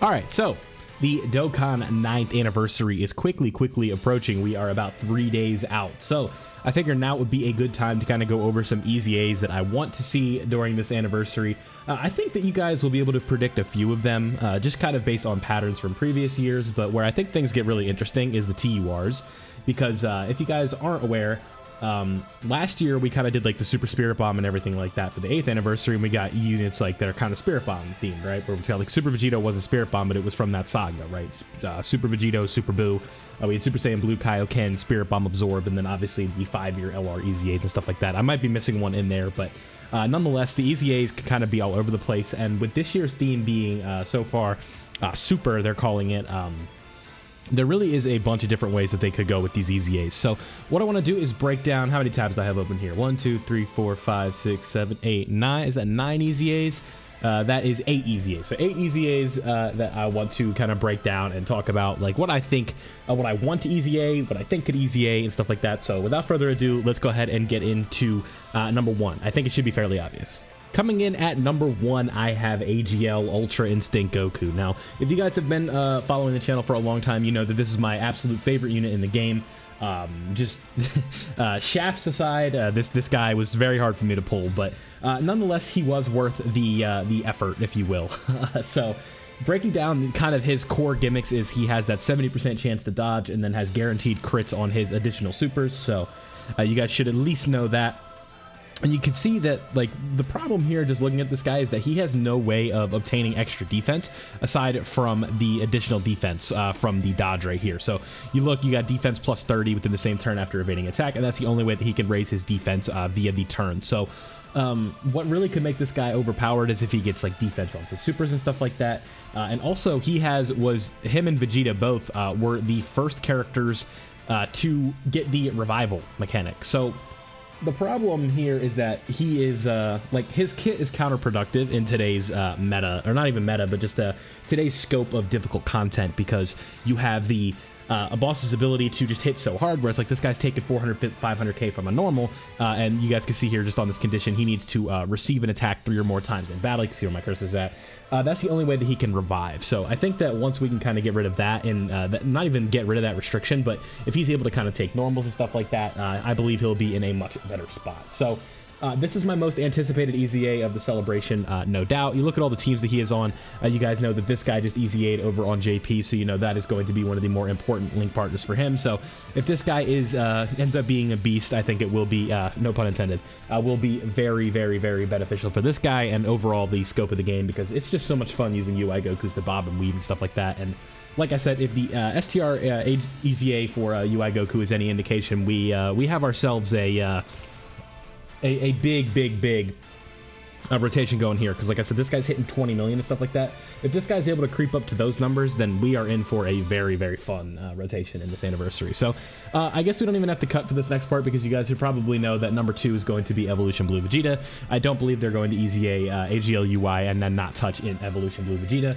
All right, so the Dokkan 9th anniversary is quickly approaching. We are about 3 days out. So I figure now would be a good time to kind of go over some EZAs that I want to see during this anniversary. I think that you guys will be able to predict a few of them, just kind of based on patterns from previous years. But where I think things get really interesting is the TURs, because if you guys aren't aware, last year we kind of did like the Super Spirit Bomb and everything like that for the 8th anniversary, and we got units like that are kind of Spirit Bomb themed, right? Where we got like Super Vegito wasn't Spirit Bomb, but it was from that saga, right? Super Vegito, Super Buu, we had Super Saiyan Blue Kaioken, Spirit Bomb Absorb, and then obviously the 5-year LR EZAs and stuff like that. I might be missing one in there, but nonetheless, the EZAs can kind of be all over the place, and with this year's theme being so far Super, they're calling it, there really is a bunch of different ways that they could go with these EZAs. So what I want to do is break down how many tabs I have open here. 1, 2, 3, 4, 5, 6, 7, 8, 9. Is that 9 EZAs? That is 8 EZAs. So 8 EZAs that I want to kind of break down and talk about, like what I think, what I want to EZA, what I think could EZA, and stuff like that. So without further ado, let's go ahead and get into number 1. I think it should be fairly obvious. Coming in at number 1, I have AGL Ultra Instinct Goku. Now, if you guys have been following the channel for a long time, you know that this is my absolute favorite unit in the game. Just shafts aside, this guy was very hard for me to pull, but nonetheless, he was worth the effort, if you will. So, breaking down kind of his core gimmicks is he has that 70% chance to dodge, and then has guaranteed crits on his additional supers. So, you guys should at least know that. And you can see that, like, the problem here, just looking at this guy, is that he has no way of obtaining extra defense aside from the additional defense from the dodge right here. So you look, you got defense plus 30 within the same turn after evading attack, and that's the only way that he can raise his defense via the turn. So what really could make this guy overpowered is if he gets like defense on his supers and stuff like that. And also him and Vegeta both were the first characters to get the revival mechanic. So the problem here is that he is, like, his kit is counterproductive in today's meta, or not even meta, but just today's scope of difficult content, because you have the a boss's ability to just hit so hard, whereas like this guy's taking 500k from a normal, and you guys can see here just on this condition, he needs to receive an attack 3 or more times in battle. You can see where my cursor's at. That's the only way that he can revive. So I think that once we can kind of get rid of that, and not even get rid of that restriction, but if he's able to kind of take normals and stuff like that, I believe he'll be in a much better spot. So this is my most anticipated EZA of the celebration, no doubt. You look at all the teams that he is on, you guys know that this guy just EZA'd over on JP, so you know that is going to be one of the more important link partners for him. So if this guy ends up being a beast, I think it will be, no pun intended, will be very beneficial for this guy and overall the scope of the game, because it's just so much fun using UI Gokus to bob and weave and stuff like that. And like I said, if the STR EZA for UI Goku is any indication, we have ourselves a big rotation going here, because like I said, this guy's hitting 20 million and stuff like that. If this guy's able to creep up to those numbers, then we are in for a very fun rotation in this anniversary. So I guess we don't even have to cut for this next part, because you guys should probably know that number 2 is going to be Evolution Blue Vegeta. I don't believe they're going to EZA AGL UI and then not touch in Evolution Blue Vegeta.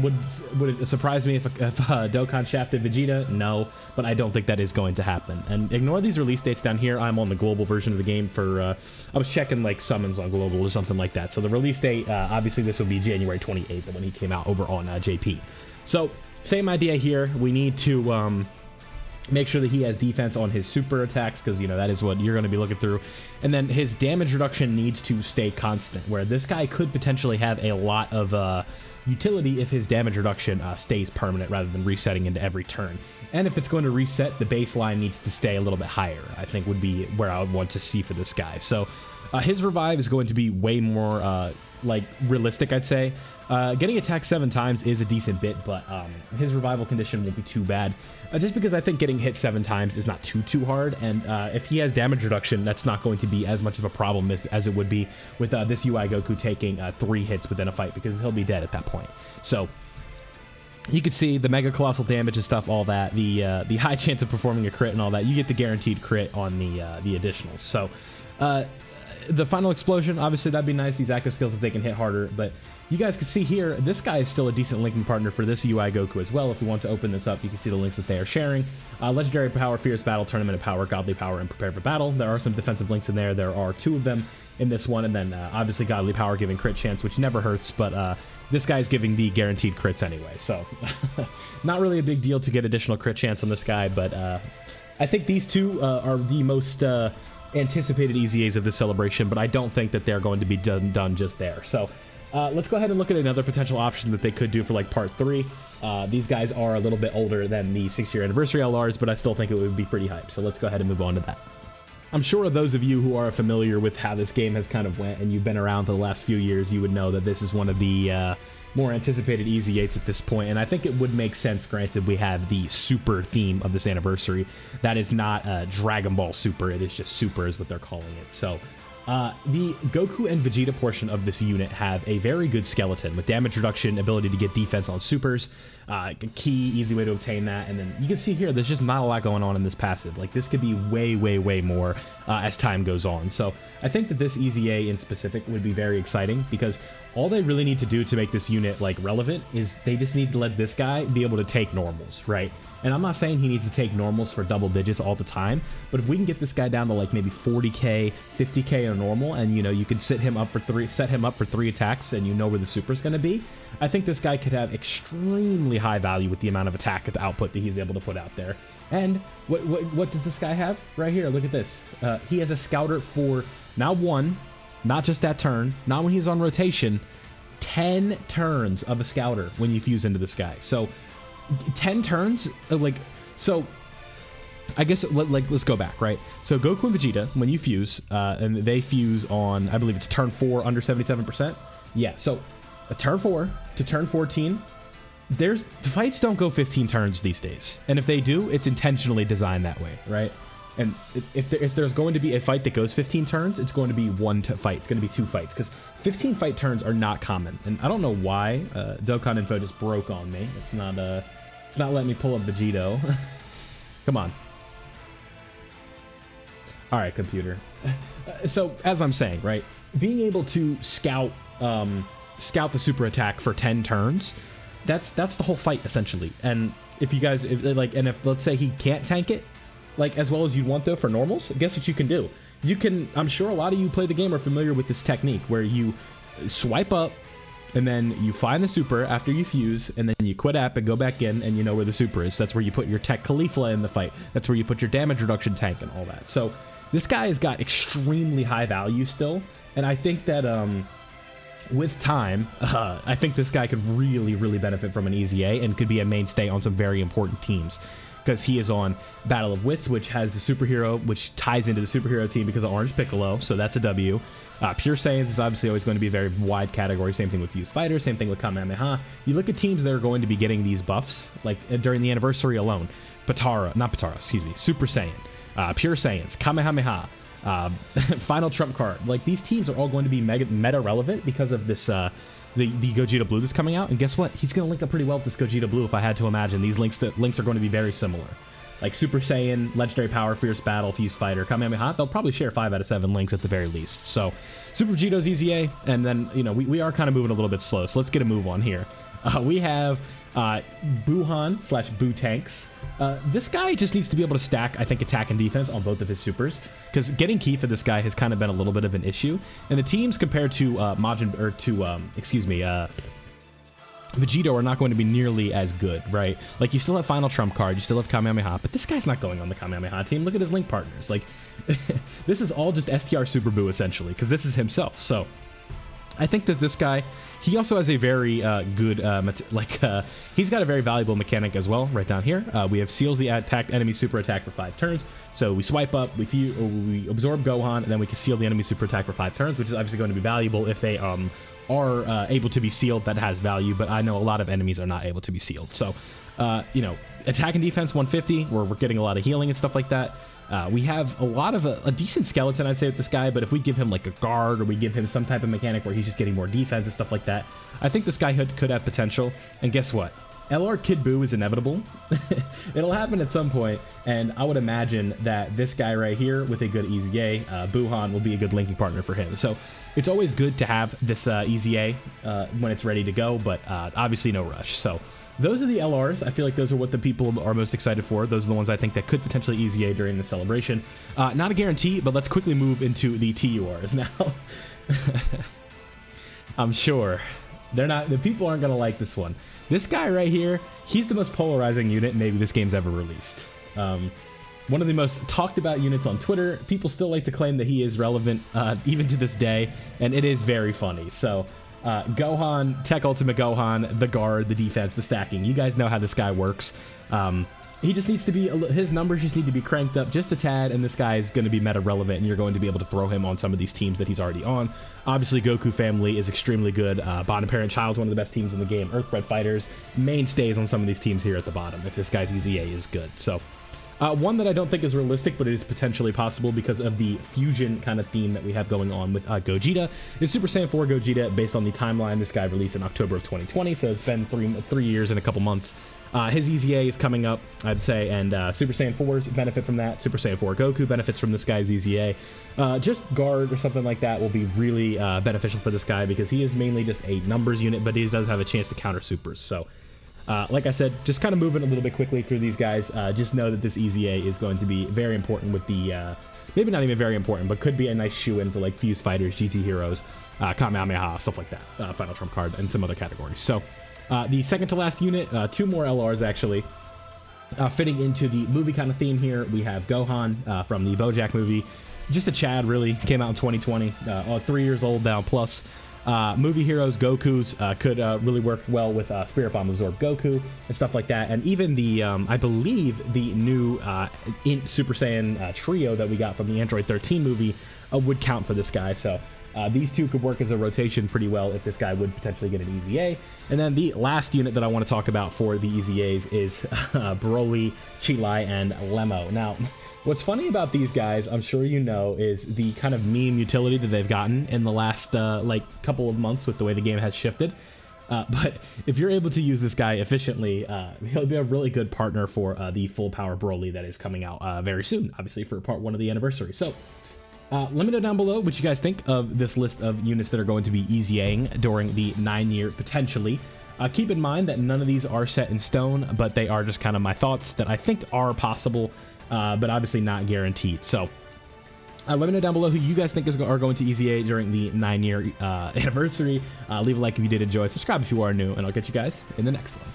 Would it surprise me if Dokkan shafted Vegeta? No, but I don't think that is going to happen. And ignore these release dates down here. I'm on the global version of the game for I was checking like summons on global or something like that. So the release date, obviously this would be January 28th when he came out over on JP. So same idea here. We need to make sure that he has defense on his super attacks, because you know that is what you're going to be looking through. And then his damage reduction needs to stay constant, where this guy could potentially have a lot of utility if his damage reduction stays permanent rather than resetting into every turn. And if it's going to reset, the baseline needs to stay a little bit higher, I think would be where I would want to see for this guy. So his revive is going to be way more like realistic, I'd say. Getting attacked 7 times is a decent bit, but his revival condition won't be too bad, just because I think getting hit 7 times is not too hard, and if he has damage reduction, that's not going to be as much of a problem as it would be with this UI Goku taking 3 hits within a fight, because he'll be dead at that point. So you can see the mega colossal damage and stuff, all that, the high chance of performing a crit and all that. You get the guaranteed crit on the additionals. So the final explosion, obviously that'd be nice, these active skills if they can hit harder, but you guys can see here, this guy is still a decent linking partner for this UI Goku as well. If you want to open this up, you can see the links that they are sharing. Legendary Power, Fierce Battle, Tournament of Power, Godly Power, and Prepare for Battle. There are some defensive links in there. There are 2 of them in this one, and then obviously Godly Power giving crit chance, which never hurts, but this guy's giving the guaranteed crits anyway, so not really a big deal to get additional crit chance on this guy, but I think these two are the most anticipated EZAs of the celebration, but I don't think that they're going to be done just there. So let's go ahead and look at another potential option that they could do for like part 3. These guys are a little bit older than the 6-year anniversary LRs, but I still think it would be pretty hype. So let's go ahead and move on to that. I'm sure those of you who are familiar with how this game has kind of went and you've been around for the last few years, you would know that this is one of the more anticipated EZAs at this point, and I think it would make sense, granted we have the Super theme of this anniversary. That is not Dragon Ball Super, it is just Super is what they're calling it. So the Goku and Vegeta portion of this unit have a very good skeleton with damage reduction, ability to get defense on supers, key, easy way to obtain that, and then you can see here there's just not a lot going on in this passive. Like, this could be way more as time goes on. So I think that this EZA in specific would be very exciting, because all they really need to do to make this unit like relevant is they just need to let this guy be able to take normals, right? And I'm not saying he needs to take normals for double digits all the time, but if we can get this guy down to like maybe 40k, 50k on normal, and you know, you can set him up for 3 attacks, and you know where the super's going to be, I think this guy could have extremely high value with the amount of attack output that he's able to put out there. And what does this guy have right here? Look at this. He has a scouter for now 1, not just that turn, not when he's on rotation, 10 turns of a scouter when you fuse into this guy. So 10 turns, like, so I guess let's go back, right? So Goku and Vegeta, when you fuse, and they fuse on, I believe it's turn 4 under 77%. Yeah, so a turn 4 to turn 14, the fights don't go 15 turns these days, and if they do, it's intentionally designed that way, right? And if there's going to be a fight that goes 15 turns, it's going to be one fight. It's going to be 2 fights, because 15 fight turns are not common. And I don't know why Dokkan info just broke on me. It's not letting me pull up Vegito. Come on. All right, computer. So as I'm saying, right, being able to scout the super attack for 10 turns, that's the whole fight essentially. And if you guys, if let's say he can't tank it, like as well as you want though for normals, guess what you can do? You can, I'm sure a lot of you play the game are familiar with this technique where you swipe up and then you find the super after you fuse, and then you quit app and go back in, and you know where the super is. That's where you put your Tech Caulifla in the fight. That's where you put your damage reduction tank and all that. So this guy has got extremely high value still, and I think that with time, I think this guy could really benefit from an EZA and could be a mainstay on some very important teams. Because he is on Battle of Wits, which has the superhero, which ties into the superhero team because of Orange Piccolo, so that's a W. Pure Saiyans is obviously always going to be a very wide category. Same thing with Fused Fighters, same thing with Kamehameha. You look at teams that are going to be getting these buffs, like during the anniversary alone. Super Saiyan, Pure Saiyans, Kamehameha, Final Trump Card. Like, these teams are all going to be meta relevant because of this the Gogeta Blue that's coming out, and guess what? He's going to link up pretty well with this Gogeta Blue if I had to imagine. These links are going to be very similar. Like Super Saiyan, Legendary Power, Fierce Battle, Fused Fighter, Kamehameha, they'll probably share 5 out of 7 links at the very least. So Super Vegeto's EZA, and then, you know, we are kind of moving a little bit slow, so let's get a move on here. We have Buhan / Boo Tanks. This guy just needs to be able to stack, I think, attack and defense on both of his supers, because getting key for this guy has kind of been a little bit of an issue. And the teams compared to Vegito are not going to be nearly as good, right? Like, you still have Final Trump Card, you still have Kamehameha, but this guy's not going on the Kamehameha team. Look at his link partners. Like, this is all just STR Super Boo, essentially, because this is himself. So I think that this guy, he also has a very good, he's got a very valuable mechanic as well, right down here. We have seals the attacked enemy super attack for 5 turns. So we swipe up, we absorb Gohan, and then we can seal the enemy super attack for 5 turns, which is obviously going to be valuable if they are able to be sealed. That has value, but I know a lot of enemies are not able to be sealed. So, you know, attack and defense 150, where we're getting a lot of healing and stuff like that. We have a lot of a decent skeleton, I'd say, with this guy, but if we give him like a guard, or we give him some type of mechanic where he's just getting more defense and stuff like that, I think this guy could have potential. And guess what? LR Kid Buu is inevitable. It'll happen at some point, and I would imagine that this guy right here with a good EZA, Buhan, will be a good linking partner for him. So it's always good to have this EZA when it's ready to go, but obviously no rush. So those are the LRs. I feel like those are what the people are most excited for. Those are the ones I think that could potentially EZA during the celebration. Not a guarantee, but let's quickly move into the TURs now. I'm sure The people aren't gonna like this one. This guy right here, he's the most polarizing unit maybe this game's ever released. One of the most talked about units on Twitter. People still like to claim that he is relevant even to this day, and it is very funny. So Gohan, Tech Ultimate Gohan, the guard, the defense, the stacking. You guys know how this guy works. He just needs to be, his numbers just need to be cranked up just a tad, and this guy is going to be meta relevant, and you're going to be able to throw him on some of these teams that he's already on. Obviously, Goku Family is extremely good. Bottom Parent Child's one of the best teams in the game. Earthbred Fighters, mainstays on some of these teams here at the bottom if this guy's EZA is good. So, one that I don't think is realistic, but it is potentially possible because of the fusion kind of theme that we have going on with Gogeta, is Super Saiyan 4 Gogeta based on the timeline. This guy released in October of 2020, so it's been three years and a couple months. His EZA is coming up, I'd say, and Super Saiyan 4s benefit from that. Super Saiyan 4 Goku benefits from this guy's EZA. Just guard or something like that will be really beneficial for this guy because he is mainly just a numbers unit, but he does have a chance to counter supers. So, like I said, just kind of moving a little bit quickly through these guys. Just know that this EZA is going to be very important with the, maybe not even very important, but could be a nice shoe-in for like Fused Fighters, GT Heroes, Kamehameha, stuff like that, Final Trump card, and some other categories. So, the second to last unit, two more LRs actually. Fitting into the movie kind of theme here, we have Gohan from the BoJack movie. Just a Chad, really. Came out in 2020. 3 years old now, plus. Movie heroes, Goku's could really work well with Spirit Bomb Absorb Goku and stuff like that. And even the, I believe, the new Super Saiyan trio that we got from the Android 13 movie would count for this guy. So these two could work as a rotation pretty well if this guy would potentially get an EZA. And then the last unit that I want to talk about for the EZAs is Broly, Chilai, and Lemo. Now, what's funny about these guys, I'm sure you know, is the kind of meme utility that they've gotten in the last like couple of months with the way the game has shifted. But if you're able to use this guy efficiently, he'll be a really good partner for the full power Broly that is coming out very soon, obviously for part 1 of the anniversary. So let me know down below what you guys think of this list of units that are going to be EZAing during the 9-year potentially. Keep in mind that none of these are set in stone, but they are just kind of my thoughts that I think are possible, but obviously not guaranteed. So let me know down below who you guys think are going to EZA during the 9-year anniversary. Leave a like if you did enjoy, subscribe if you are new, and I'll catch you guys in the next one.